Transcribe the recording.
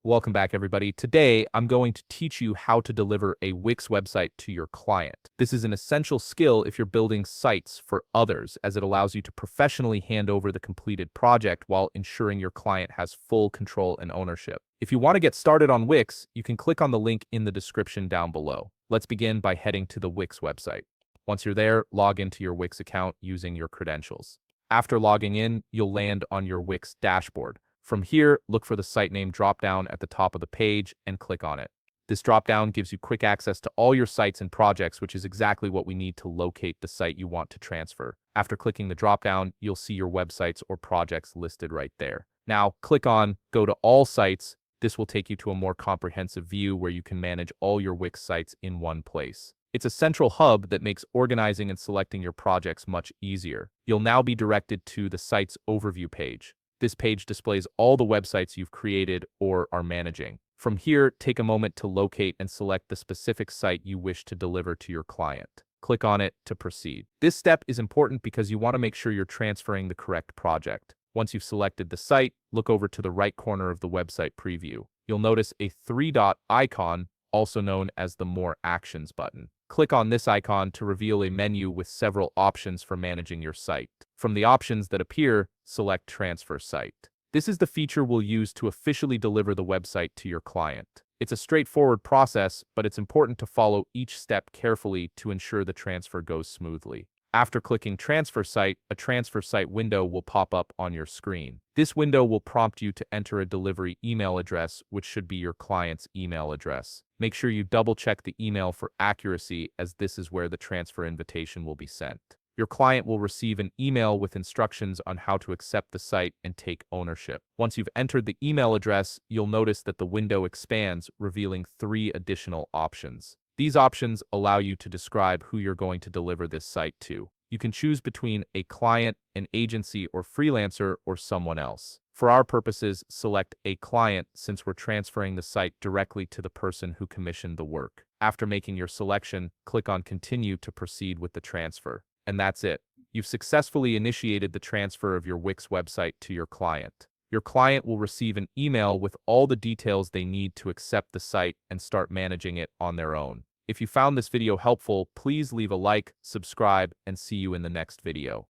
Welcome back, everybody. Today, I'm going to teach you how to deliver a Wix website to your client. This is an essential skill if you're building sites for others, as it allows you to professionally hand over the completed project while ensuring your client has full control and ownership. If you want to get started on Wix, you can click on the link in the description down below. Let's begin by heading to the Wix website. Once you're there, log into your Wix account using your credentials. After logging in, you'll land on your Wix dashboard. From here, look for the site name dropdown at the top of the page and click on it. This dropdown gives you quick access to all your sites and projects, which is exactly what we need to locate the site you want to transfer. After clicking the dropdown, you'll see your websites or projects listed right there. Now, click on Go to All Sites. This will take you to a more comprehensive view where you can manage all your Wix sites in one place. It's a central hub that makes organizing and selecting your projects much easier. You'll now be directed to the site's overview page. This page displays all the websites you've created or are managing. From here, take a moment to locate and select the specific site you wish to deliver to your client. Click on it to proceed. This step is important because you want to make sure you're transferring the correct project. Once you've selected the site, look over to the right corner of the website preview. You'll notice a three-dot icon, also known as the More Actions button. Click on this icon to reveal a menu with several options for managing your site. From the options that appear, select Transfer Site. This is the feature we'll use to officially deliver the website to your client. It's a straightforward process, but it's important to follow each step carefully to ensure the transfer goes smoothly. After clicking Transfer Site, a Transfer Site window will pop up on your screen. This window will prompt you to enter a delivery email address, which should be your client's email address. Make sure you double-check the email for accuracy, as this is where the transfer invitation will be sent. Your client will receive an email with instructions on how to accept the site and take ownership. Once you've entered the email address, you'll notice that the window expands, revealing 3 additional options. These options allow you to describe who you're going to deliver this site to. You can choose between a client, an agency or freelancer, or someone else. For our purposes, select a client since we're transferring the site directly to the person who commissioned the work. After making your selection, click on Continue to proceed with the transfer. And that's it. You've successfully initiated the transfer of your Wix website to your client. Your client will receive an email with all the details they need to accept the site and start managing it on their own. If you found this video helpful, please leave a like, subscribe, and see you in the next video.